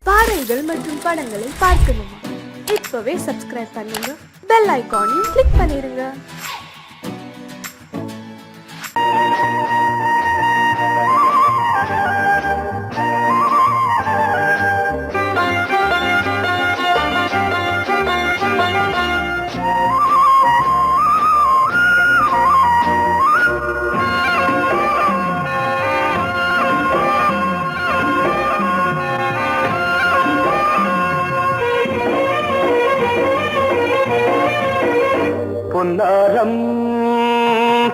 பாடல்கள் மற்றும் படங்களை பார்க்கணுமா? இப்பவே சப்ஸ்கிரைப் பண்ணுங்க, பெல் ஐகானையும் கிளிக் பண்ணிருங்க. பொன்னாரம்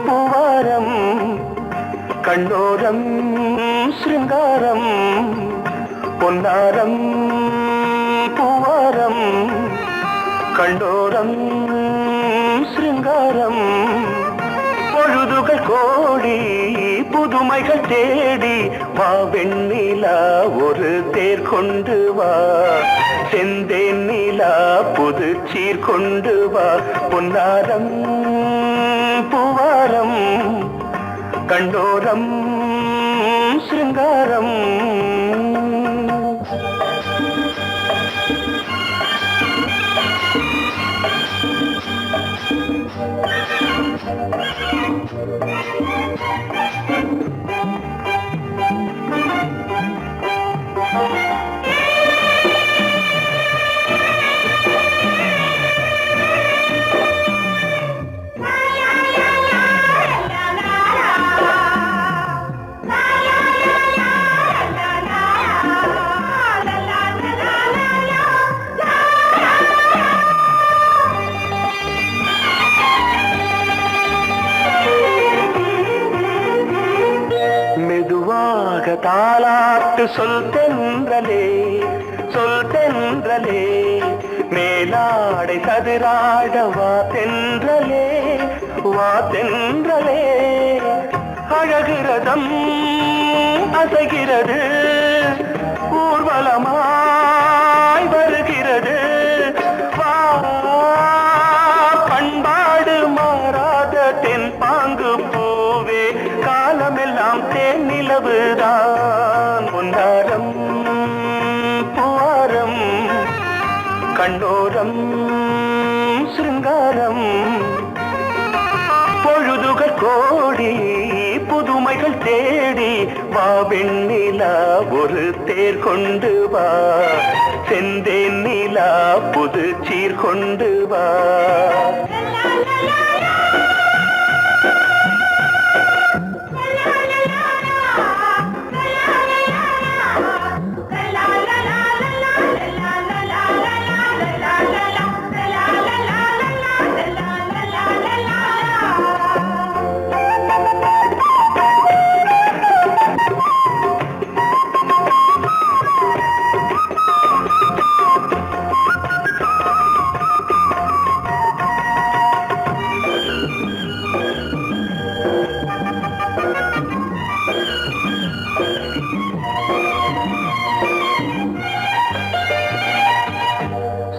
பூவாரம் கண்ணோரம் சிருங்காரம், பொன்னாரம் பூவாரம் கண்ணோரம் சிருங்காரம், பொழுதுகள் கோடி புதுமைகள் தேடி வா வெண்ணிலா ஒரு தேர் கொண்டு வா, செந்தேன் நிலா புது சீர் கொண்டு வா, பொன்னாரம் பூவாரம் கண்டோரம் சிருங்காரம். தாலாட்டு சொல் தென்றலே, சொல் தென்றலே, மேலாடை சதுராட வா தென்றலே, வா தென்றலே, அழகிறதம் அசைகிறது ஊர்வலமாய் வருகிறது, வா பண்பாடு மாறாத தென் பாங்கு பூவே, காலமெல்லாம் தேன் நிலவுதான், பொன்னாரம் பூவாரம் கண்ணோரம் சிருங்காரம், பொழுதுகள் கோடி புதுமைகள் தேடி வா வெண்ணிலா ஒரு தேர் கொண்டு வா, செந்தேன் நிலா புது சீர் கொண்டு வா.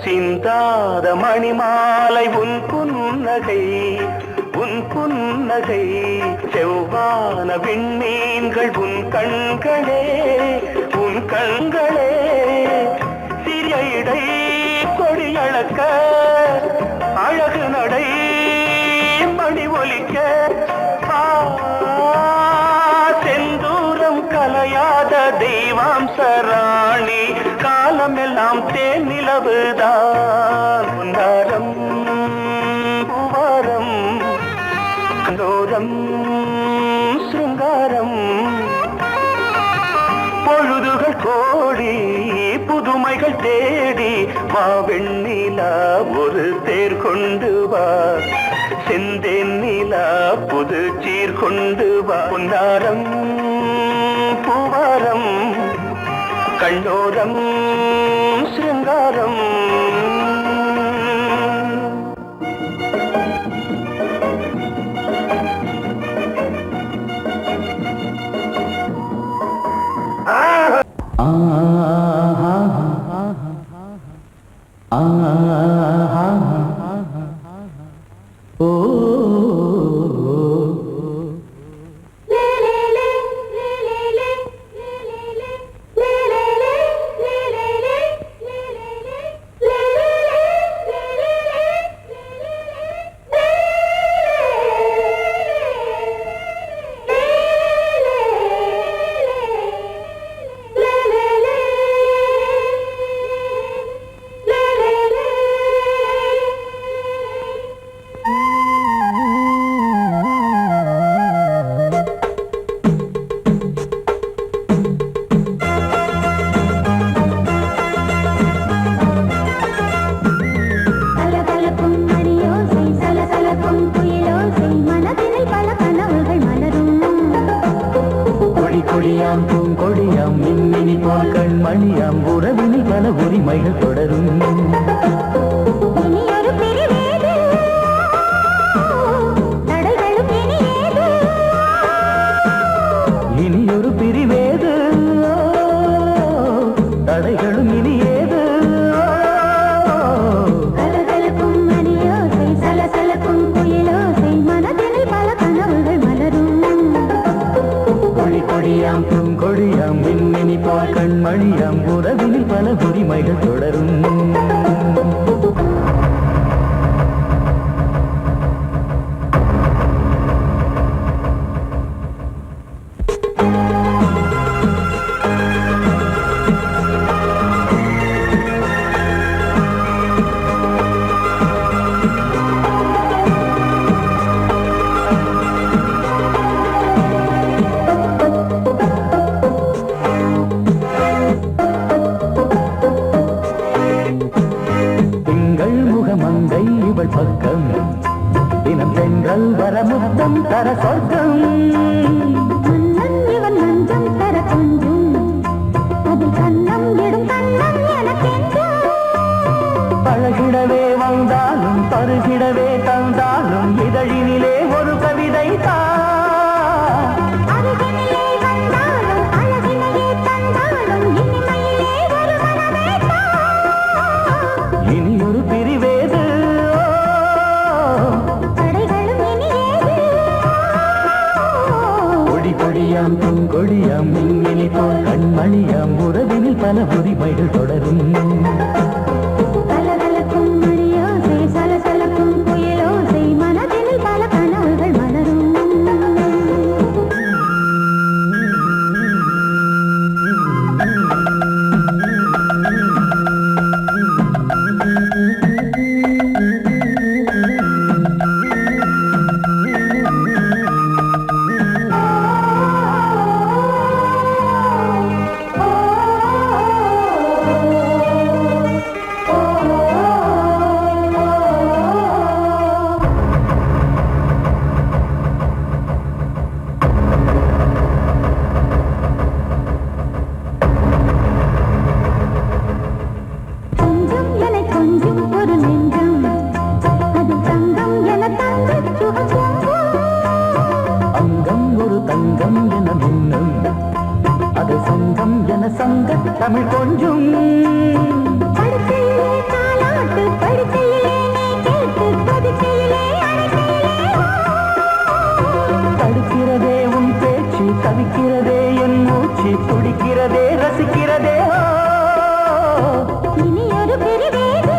சிந்தாத மணிமாலை உன் புன்னகை, உன் புன்னகை, செவ்வான விண்மீன்கள் உன் கண்களே, உன் கண்களே, சிறிய இடை கொடியளக்க அழகு நடை மணி ஒலிக்க, செந்தூரம் கலையாத தெய்வாம்சராணி, காலமெல்லாம் தேன் நிலவுதான், பொன்னாரம் பூவாரம் கண்டோரம் சிருங்காரம், பொழுதுகள் கோடி புதுமைகள் தேடி வா வெண்ணிலா ஒரு தேர் கொண்டு வா, செந்தேன் நிலா புது சீர் கொண்டு வா, பொன்னாரம் பூவாரம் கண்டோரம் சிருங்காரம். உறவினில் பல உரிமைகள் தொடரும். இனியொரு பிரிவேது, தடைகளும் இனியேது. இனியொரு பிரிவேது, தடைகளும் இனியேது. கலகலக்கும் மணியோசை, சலசலக்கும் குயிலோசை, மனதினில் பல கனவுகள் மலரும். கொடி கொடியாம் பூங்கொடியாம் மின்மினி போல் கண்மணியாம் உறவினில் பல உரிமைகள் தொடரும். முகமங்கை இவள் பக்கம் தினம் சென்றல் வரமுத்தம் தர சொர்க்கம். மன்னன் இவன் நஞ்சம் தர கொஞ்சும், அதில் கண்ணம் இடும் கண்ணம் எனக்கென்றும். பழகிடவே வந்தாலும் பருகிடவே தந்தாலும் இதழினிலே ஒரு கவிதை அருகினிலே வந்தாலும் அழகினையே தந்தாலும் இனிமையிலே ஒரு மனமே இனியொரு பிரிவேது, தடைகளும் இனியேது. கொடி கொடியாம் பூங்கொடியாம் மின்மினி போல் கண்மணியாம் உறவினில் பல உரிமைகள் தொடரும். கலகலக்கும் மணியோசை, சலசலக்கும் குயிலோசை, மனதினில் பல கனவுகள் மலரும். கொஞ்சம் என கொஞ்சம் ஒரு நெஞ்சம், அது தங்கம் என தங்கச் சுகம் பொங்கும். அங்கம் ஒரு தங்கம் என மின்னும், அது சங்கம் என சங்க தமிழ் கொஞ்சும். படுக்கையிலே தாலாட்டு, படுக்கையிலே நீ கேட்டு, படுக்கையிலே அழைக்கையிலே தடுக்கிறதே உன் பேச்சு, தவிக்கிறதே என் மூச்சு, துடிக்கிறதே ரசிக்கிறதே. இனியொரு பிரிவேது,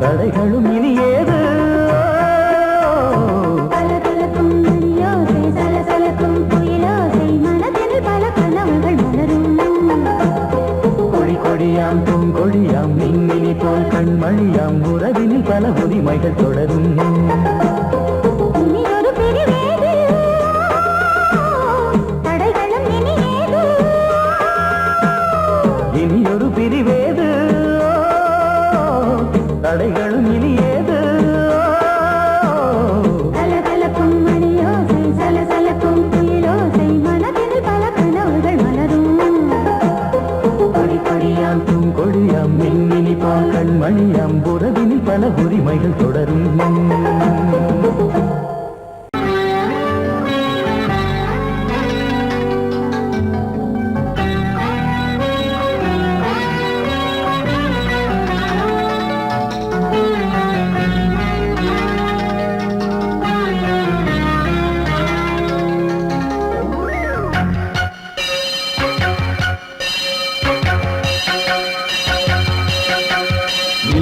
தடைகளும் இனியேது. கலகலக்கும் மணியோசை, சலசலக்கும் குயிலோசை, மனதினில் பல கனவுகள் மலரும். கொடி கொடியாம் பூங்கொடியாம் மின்மினி போல் கண்மணியாம் உறவினில் பல உரிமைகள் தொடரும். இனியொரு பிரிவேது, தடைகளும் இனியேது. இனியொரு பிரிவேது, தடைகளும் இனியேது. கலகலக்கும் மணியோசை, சலசலக்கும் குயிலோசை, மனதினில் பல கனவுகள் மலரும். கொடி கொடியாம் பூங்கொடியாம் மின்மினி போல் கண்மணியாம் உறவினில் பல உரிமைகள் தொடரும்.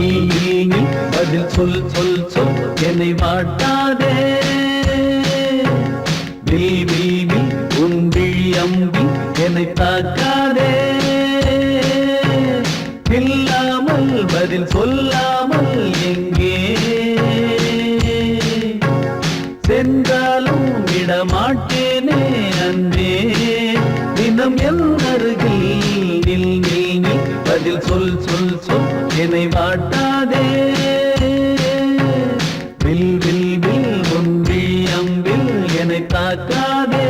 நீ பதில் சொல் சொல் சொல் என்னை வாட்டாதே. நீ உன் விழி அம்பி என்னை தாக்காதே. இல்லாமல் பதில் சொல்லாமல் எங்கே சென்றாலும் விடமாட்டேனே அன்பே. தினம் என் அருகில் நில் நில் நில் பதில் சொல் சொல் சொல் என்னை வாட்டாதே. வில் வில் வில் உன் விழி அம்பில் என்னை தாக்காதே.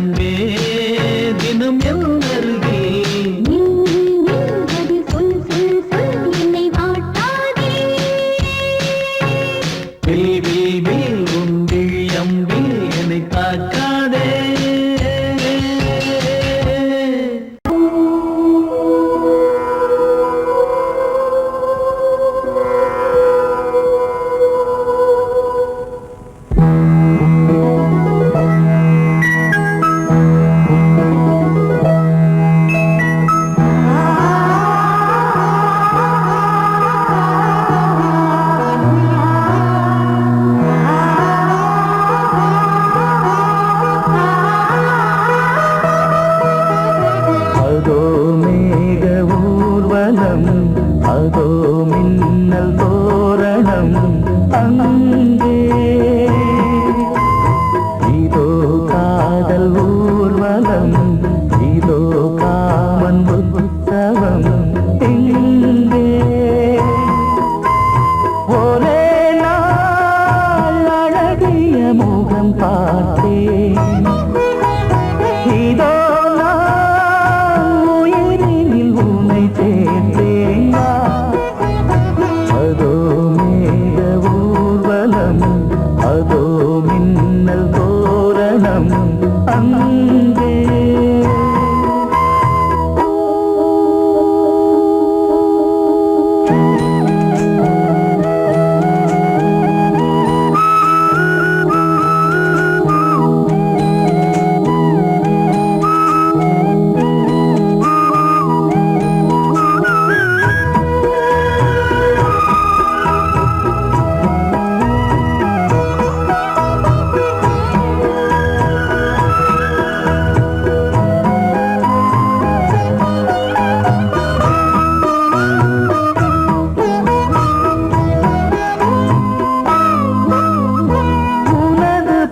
அன்பே தினம் என் அருகில் நின்றது சொல் சொல் சொல் என்னை வாட்டாதே வில் வில் வில் உன் விழியம்பில் என்னை தாக்காதே அதோ மேக ஊர்வலம் அதோ மின்னல் தோரணம் அங்கே இதோ காதல் ஊர்வலம் இதோ காமன் உற்சவம் இங்கே ஒரே நாள் அழகிய முகம் பார்த்தேன் இதோ அதோ மேக ஊர்வலம் அதோ மின்னல் தோரணம் அங்கே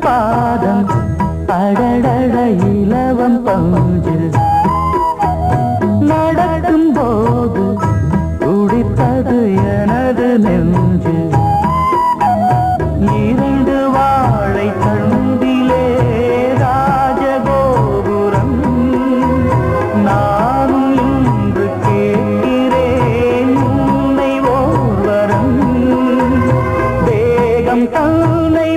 பாதம் அடடட இலவம் பஞ்சு நடக்கும் போது துடித்தது எனது நெஞ்சு இரண்டு வாழை தண்டிலே ராஜகோபுரம் நானும் இன்று கேட்கிறேன் உன்னை ஓர்வரம் தேகம் தன்னை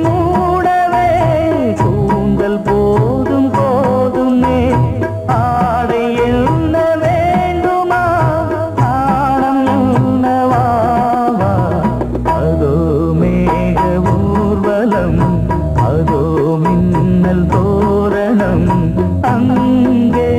போதும் போதுமே ஆடை என்ன வேண்டுமா ஆடம் என்னவா அதோ மேக ஊர்வலம் அதோ மின்னல் தோரணம் அங்கே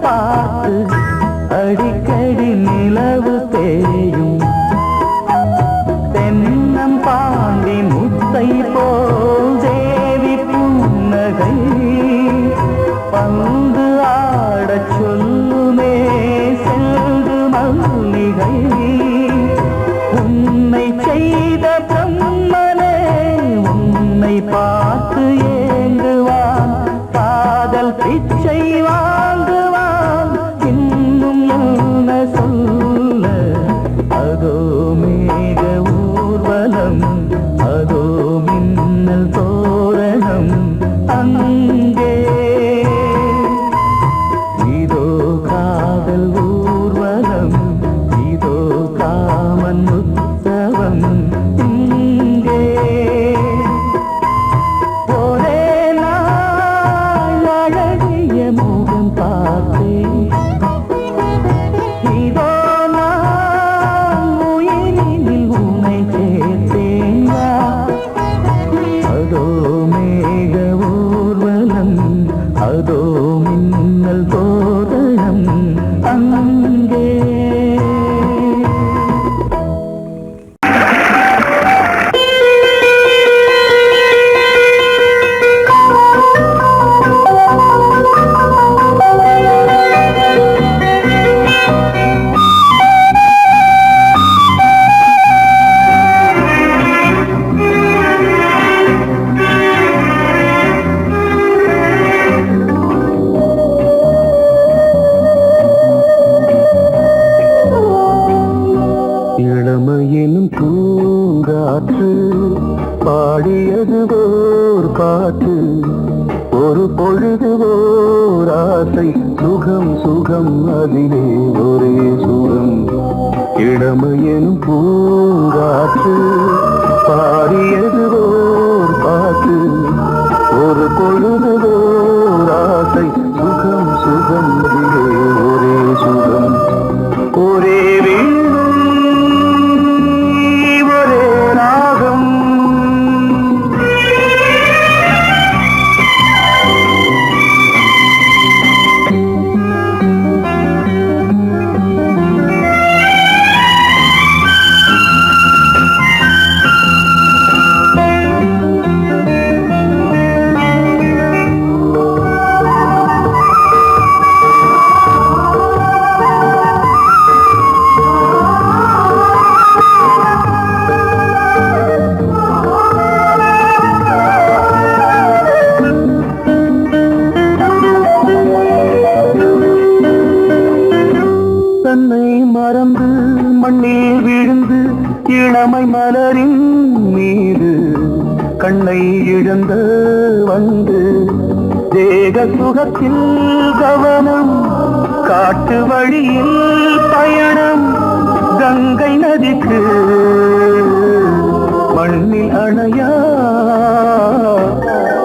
பார்த்து அடிக்கடி நிலவு தேயும் தென்னம் பாண்டி முத்தை போல் தேவி புன்னகை பந்து ஆடச் சொல்லுமே செல்து மல்லிகை உன்னை செய்த பிரம்மனே உன்னை பார்த்து ஏங்குவான் காதல் பிச்சை வாங்குவான் இன்னும் என்ன சொல்ல காற்று பாடியது ஓர் பாட்டு ஒரு பொழுது ஓர் ஆசை சுகம் சுகம் அதிலே ஒரே சுகம் இளமையெனும் பூங்காற்று பாடியது ஓர் பாட்டு ஒரு பொழுது ஓர் ஆசை சுகம் சுகம் அதிலே ஒரே சுகம் ஒரே வீணை ஒரே ராகம் தன்னை மறந்து மண்ணில் விழுந்து இளமை மலரின் மீது கண்ணை இழந்த வந்து தேக சுகத்தில் கவனம் காட்டு வழியில் பயணம் கங்கை நதிக்கு மண்ணில் அணையா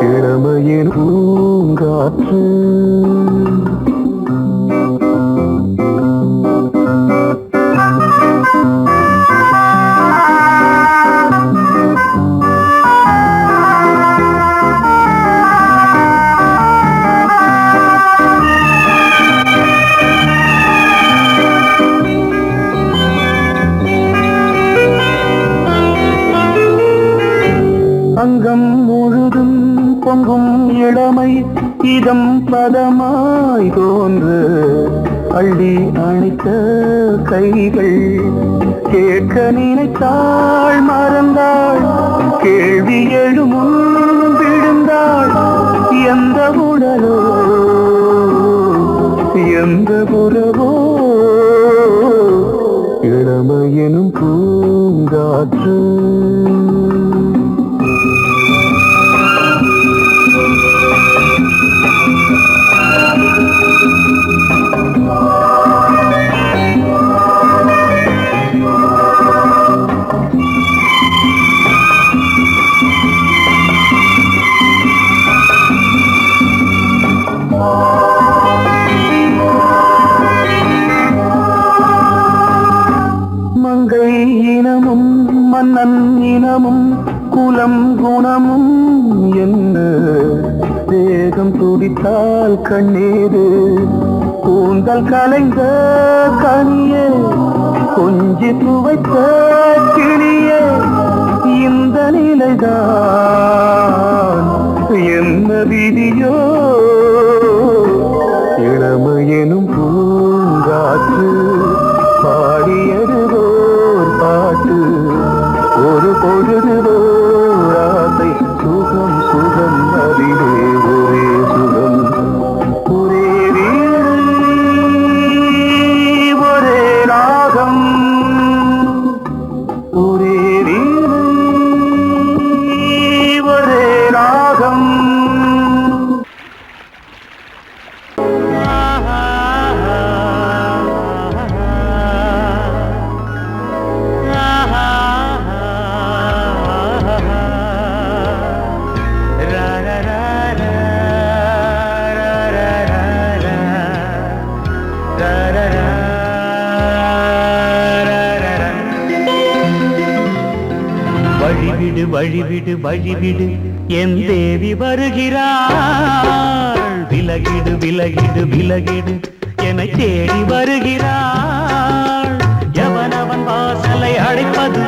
இளமையின் பூங்காற்று அங்கம் முழுதும் பொங்கும் இளமை இதம் பதமாய் தோன்று அள்ளி அணைத்த கைகள் கேட்க நினைத்தாள் மறந்தாள் கேள்வி எழுமுன் விழுந்தாள் எந்த உடலோ எந்த புறவோ இளமையெனும் பூங்காற்று மங்கை இனமும் மன்னன் இனமும் குலம் குணமும் என்ன தேகம் துடித்தால் கண்ணீரு கூந்தல் கலைந்த கனியே கொஞ்சி துவைத்த கிளியே இந்த நிலைதான் என்ன விதியோ இளமையெனும் பூங்காற்று பாடியது ஓர் பாட்டு ஒரு பொழுது ஓர் ஆசை சுகம் சுகம் அதிலே ஒரே சுகம் ஒரே வீணை ஒரே ராகம் ஒரே வீணை ஒரே ராகம் வழிவிடு வழிவிடு வழிவிடு என் தேவி வருகிறாள் விலகிடு விலகிடு விலகிடு என்னை தேடி வருகிறாள் எவனவன் வாசலை அடைப்பது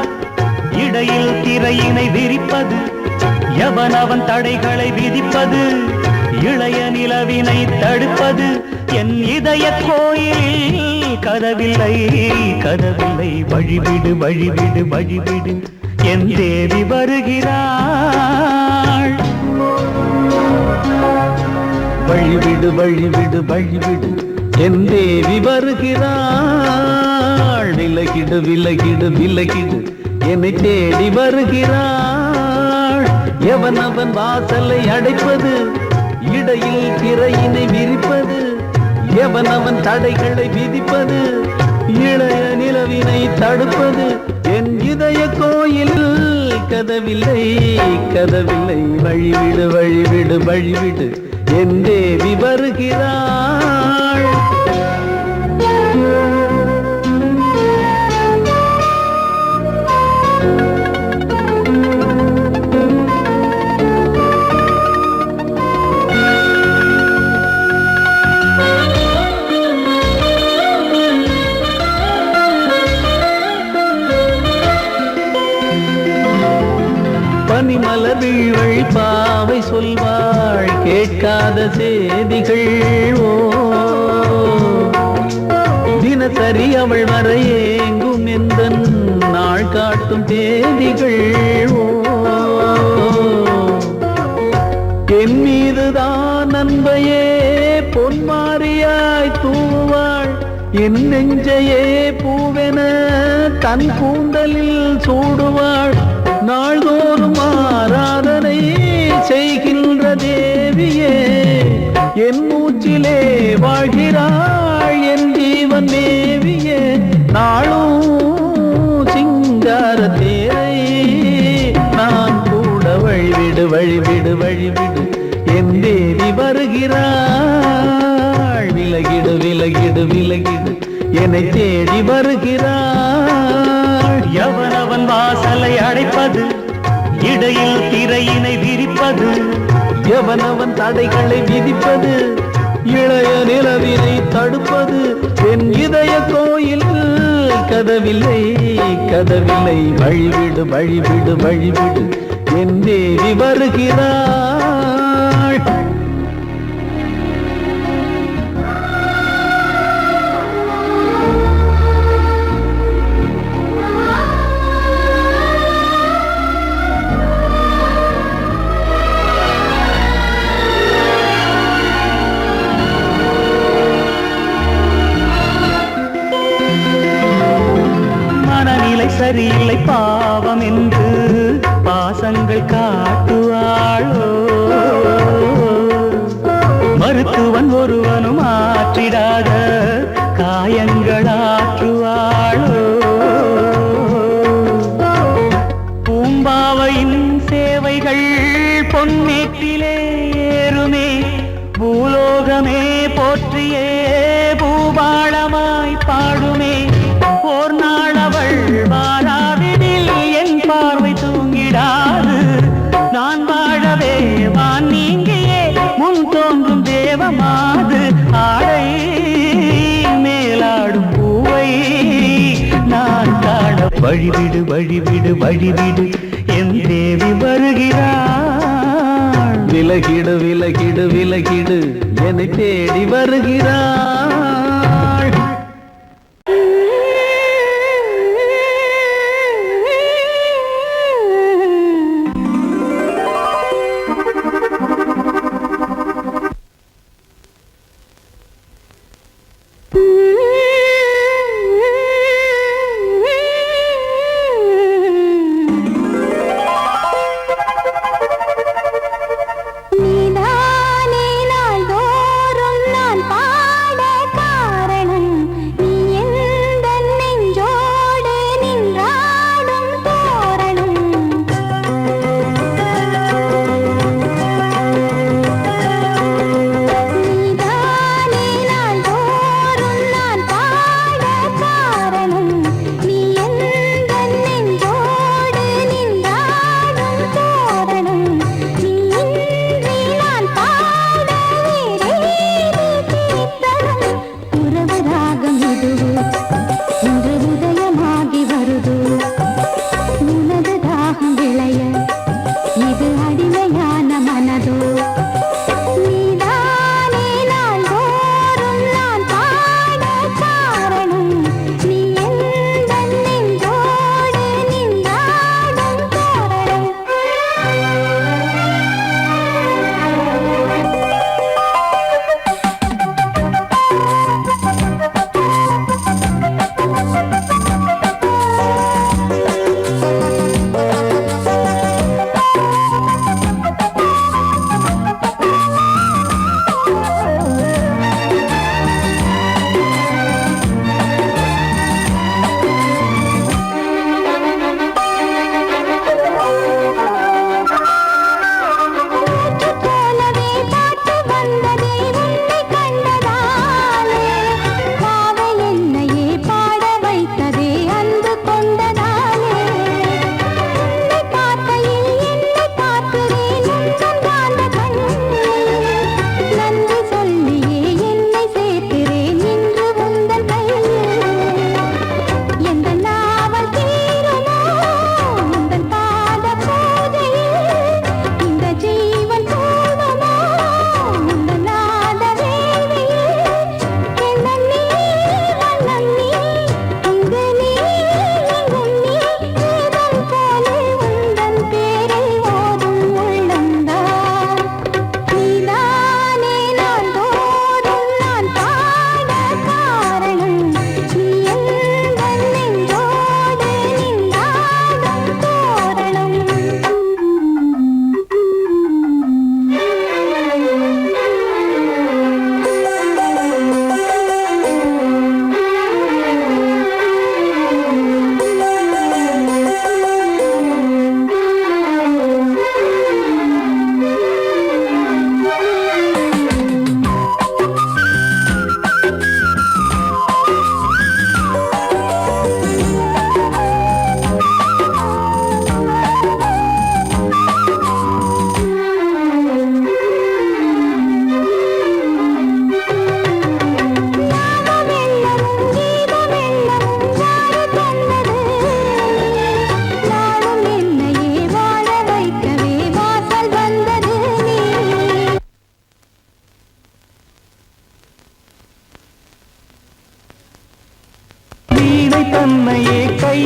இடையில் திரையினை விரிப்பது எவனவன் தடைகளை விதிப்பது இளைய நிலவினை தடுப்பது என் இதய கோயிலில் கதவில்லை கதவில்லை வழிவிடு வழிவிடு வழிவிடு என் தேவி வருகிறாள் வழிவிடு வழிவிடு வழிவிடு என் தேவி வருகிறாள் விலகிடு விலகிடு விலகிடு என்னை தேடி வருகிறாள். எவன் அவன் வாசலை அடைப்பது, இடையில் திரையினை விரிப்பது, எவன் அவன் தடைகளை விதிப்பது, இளைய நிலவினை தடுப்பது. என் இதய கோயில் கதவில்லை கதவில்லை, வழிவிடு வழிவிடு வழிவிடு, என் தேவி வருகிறாள். பனிமலர் வீழ்வழி பாவை சொல்வாள் கேட்காத செய்திகள். ஓ தினசரி அவள் வர ஏங்கும் எந்த நாள் காட்டும் தேதிகள். ஓ என் மீதுதான் அன்பையே பொன்மாரியாய் தூவாள். என் நெஞ்சையே பூவென தன் கூந்தலில் சூடுவாள். நாள்தோறும் ஆராதனை செய்கின்ற தேவியே, என் மூச்சிலே வாழ்கிறாள் என் ஜீவன் தேவியே. நாளும் சிங்கார தேரை நான் கூட வழிவிடு வழிவிடு வழிவிடு, என் தேவி வருகிறாள். விலகிடு விலகிடு விலகிடு, என்னை தேடி வருகிறாள். எவனவன் வாசலை அடைப்பது, இடையில் திரையினை விரிப்பது, எவனவன் தடைகளை விதிப்பது, இளைய நிலவினை தடுப்பது. என் இதய கோயில் கதவில்லை கதவில்லை, வழிவிடு வழிவிடு வழிவிடு, என் தேவி வருகிறாள். சரியில்லை பாவம் என்று பாசங்கள் காட்டுவாளோ. மருத்துவன் ஒருவனும் ஆற்றிடாத காயங்களாற்றுவாளோ. பூம்பாவையின் சேவைகள் பொன்னேற்றிலே ஏறுமே, பூலோகமே போற்றியே பூபாளமாய் பாடுமே. ஓர் நாள் அவள் வாராவிடில் என் பார்வை தூங்கிடாது. நான் வாழவே வான் நீங்கியே முன் தோன்றும் தேவமாது. ஆடை மேலாடும் பூவை நான் காண வழிவிடு வழிவிடு வழிவிடு, என் தேவி வருகிறாள். விலகிடு விலகிடு விலகிடு, என்னை தேடி வருகிறாள். நீதானே நாள்தோறும் நான் பாட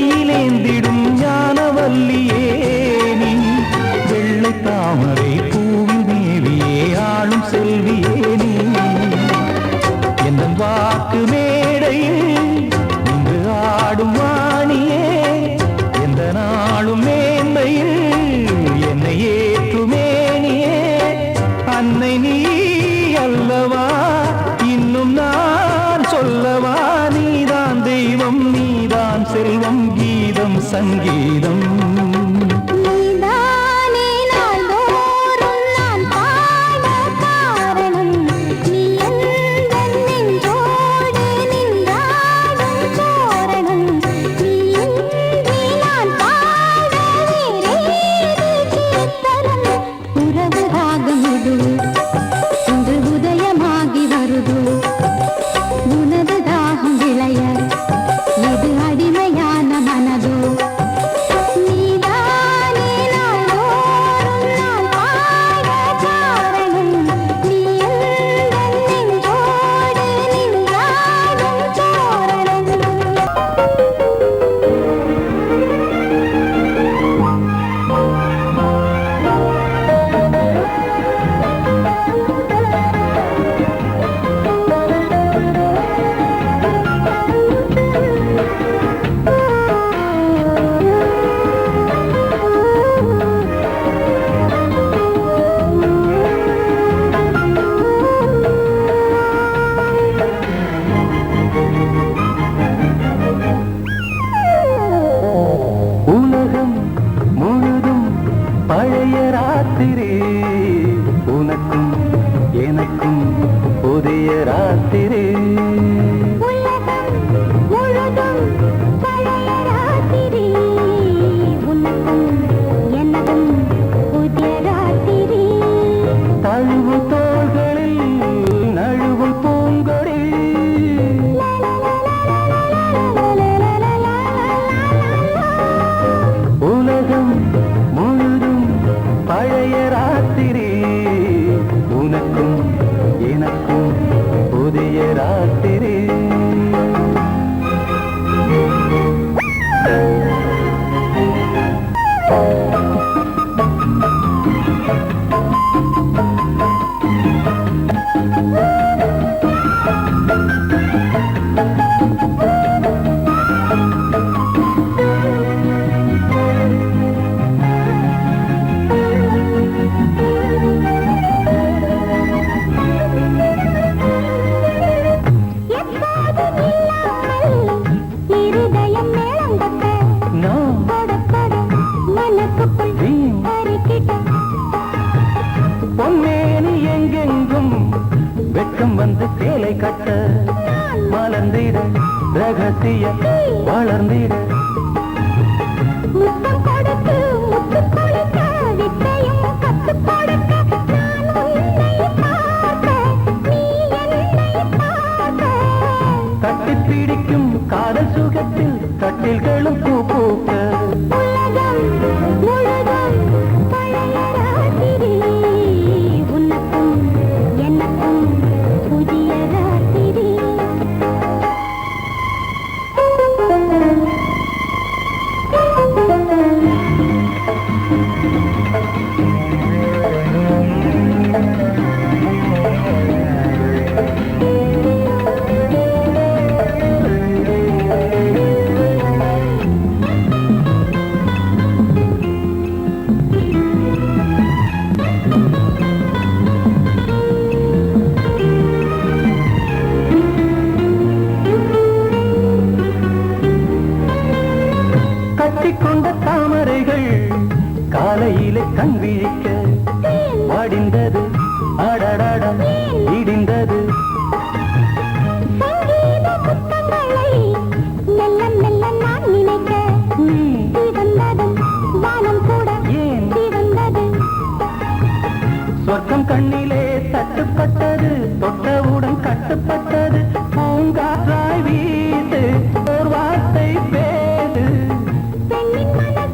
கையிலேந்திடும் ஞானவல்லியே நீ வெள்ளை தாமரை பூவி தேவியே ஆளும் செல்வியே நீ என் வாக்கு மேடையில் இன்று ஆடும் வாணியே எந்த நாளும் மேன்மையில் என்னை ஏற்றுமேனியே அன்னை நீ அல்லவா இன்னும் நான் சொல்லவா நீதான் தெய்வம் நீதான் செல்வம் கீதம் சங்கீதம் நீதானே நாள்தோறும் நான் பாட காரணம் நீ எந்தன் நெஞ்சோடு நின்றாடும் தோரணம் நீ இன்றி நான் பாட வேறேது கீர்த்தனம் உறவு ராகம் இது இன்று உதயமாகி வருது உனது தாகம் விளைய இது அடிமையான மனதோ நீதானே நாள்தோறும் நான் பாட காரணம் நீ எந்தன் நெஞ்சோடு நின்றாடும் தோரணம் உலகம் முழுதும் பழைய ராத்திரி உனக்கும் எனக்கும் புதிய ராத்திரி உலகம் முழுதும் பழைய ராத்திரி உனக்கும் எனக்கும் புதிய ராத்திரி தழுவு தோள்களில் நழுவு பூங்கொடி உலகம் முழுதும் பழைய ராத்திரி உனக்கும் எனக்கும் புதிய ராத்திரி எப்போதும் இல்லாமல் இருதயம் மேளங்கொட்ட நான் படபட மனசுக்குள் வீண் அரிக்கிட்ட பொன்னேனி எங்கெங்கும் வெட்கம் வந்து சேலை கட்ட மலர்ந்திட ரகசிய வளர்ந்திட முத்தம் கொடுத்து முத்து கொடுக்க வித்தையும் கத்து கொடுக்க நான் உன்னை பார்க்க நீ என்னை பார்க்க தட்டி பிடிக்கும் காதல் சுகத்தில் கட்டில்களும் பூ பூக்க உலகம் முழுதும் பழைய ராத்திரி உனக்கும் எனக்கும் புதிய ராத்திரி கட்டிக்கொண்ட தாமரைகள் காலையிலே கண் விழிக்க வாடிந்தது அடடடம் இடிந்தது சங்கீத புத்தங்களை மெல்ல மெல்ல நான் நினைக்க நீ சிவந்ததும் வானம் கூட ஏன் சிவந்தது சொர்க்கம் கண்ணிலே தட்டுப்பட்டது தொட்டவுடன் கட்டுப்பட்டது பூங்காற்றாய் வீசு ஓர் வார்த்தை பேசு பெண்ணின் மனது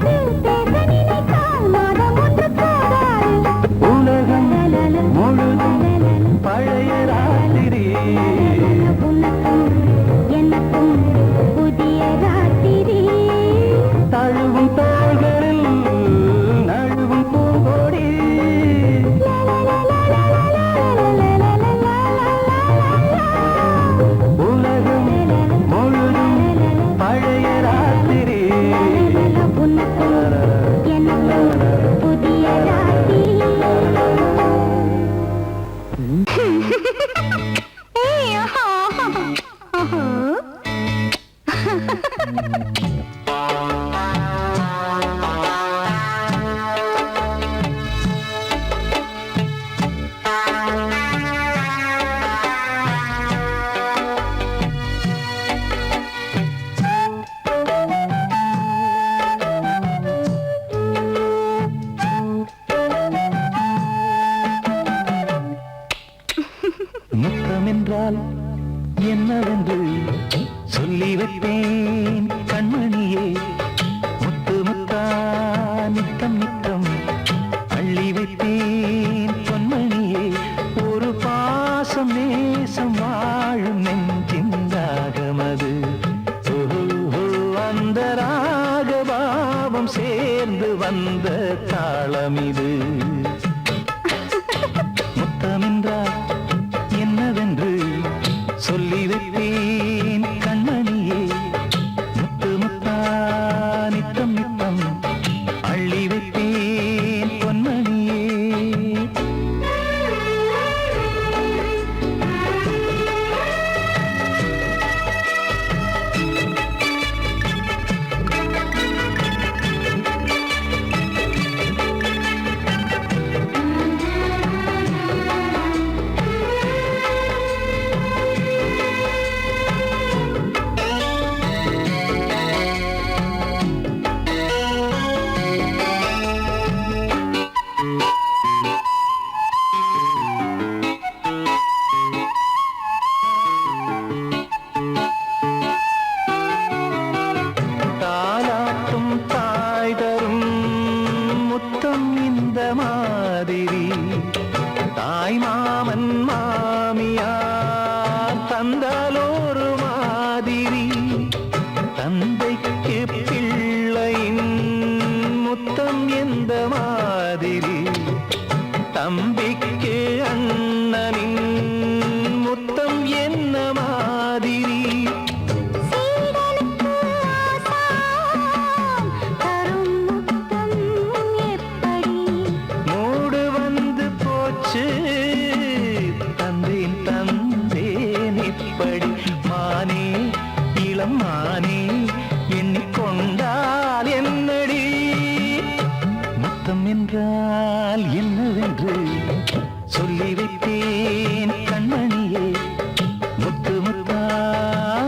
முத்தம் என்றால் என்னவென்று சொல்லி வைப்பேன் கண்மணியே. முத்து முத்தா நித்தம் நித்தம் அள்ளி வைப்பேன் பொன்மணியே. ஒரு பாசம் நேசம் வாழும் நெஞ்சின் ராகமது. அந்த ராகபாவம் சேர்ந்து வந்த தாளமிது. முத்தமென்றால் என்னவென்று சொல்லி வைப்பேன் கண்மணியே. முத்து முத்தா நித்தம் நித்தம் அள்ளி வைப்பேன் பொன்மணியே. தாலாட்டும் தாய் தரும் முத்தம் இந்த மாதிரி. தாய் மாமன் மாமியார் தந்தாலோரு மாதிரி. தந்தைக்கு பிள்ளையின் முத்தம் எந்த மாதிரி. தம்பிக்கு அண்ணனின் முத்தம் என்ன மாதிரி. சீடனுக்கு ஆசான் தரும் முத்தம் எப்படி. மூடு வந்து போச்சு தந்தேன் தந்தேன் இப்படி. மானே இளம் மானே எண்ணிக்கொண்டால் என்னடி. முத்தம் என்றால் என்னவென்று சொல்லி வைத்தேன் கண்மணியே. முத்து முத்தா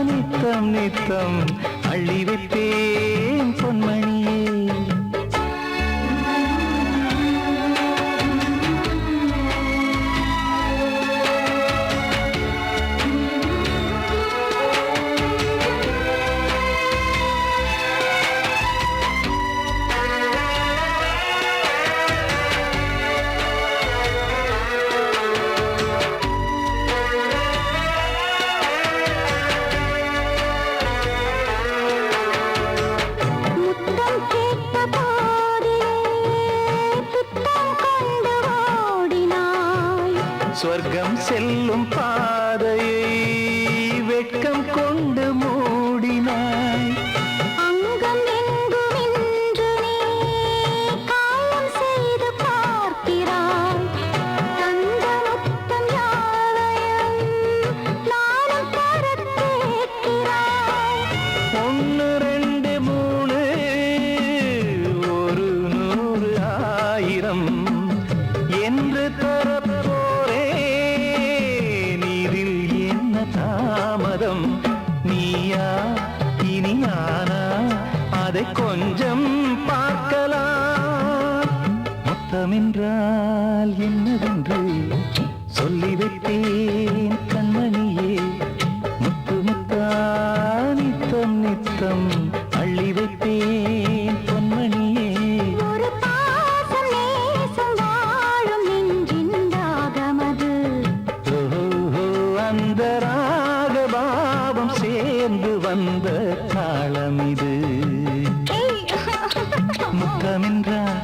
நித்தம் நித்தம் அள்ளி வைத்தேன் பொன்மணியே. முத்தம் கேட்ட போதிலே துத்தம் கொண்டு ஓடினாய். சொர்க்கம் செல்லும் பாதையை வெட்கம் கொண்டு மூடினாய். அங்கம் எங்கும் இன்று நீ காயம் செய்து பார்க்கிறாய். தந்த முத்தம் யாவையும் நானும் தரக் கேட்கிறாய். 1 2 3 ஒரு 100 1000 என்று தரப்போரேன். இதில் என்ன தாமதம். நீயா இனி நானா அதை கொஞ்சம் பார்க்கலாம். முத்தமென்றால் என்னவென்று சொல்லி வைத்தேன் கண்மணியே. முத்து முத்தா நித்தம் நித்தம் அள்ளி வைத்தேன் பொன்மணியே. ஒரு பாசம் நேசம் வாழும் நெஞ்சின் ராகமது. ஓஹோ, அந்த ராகபாவம் சேர்ந்து வந்த தாளமிது. முத்தமென்றால்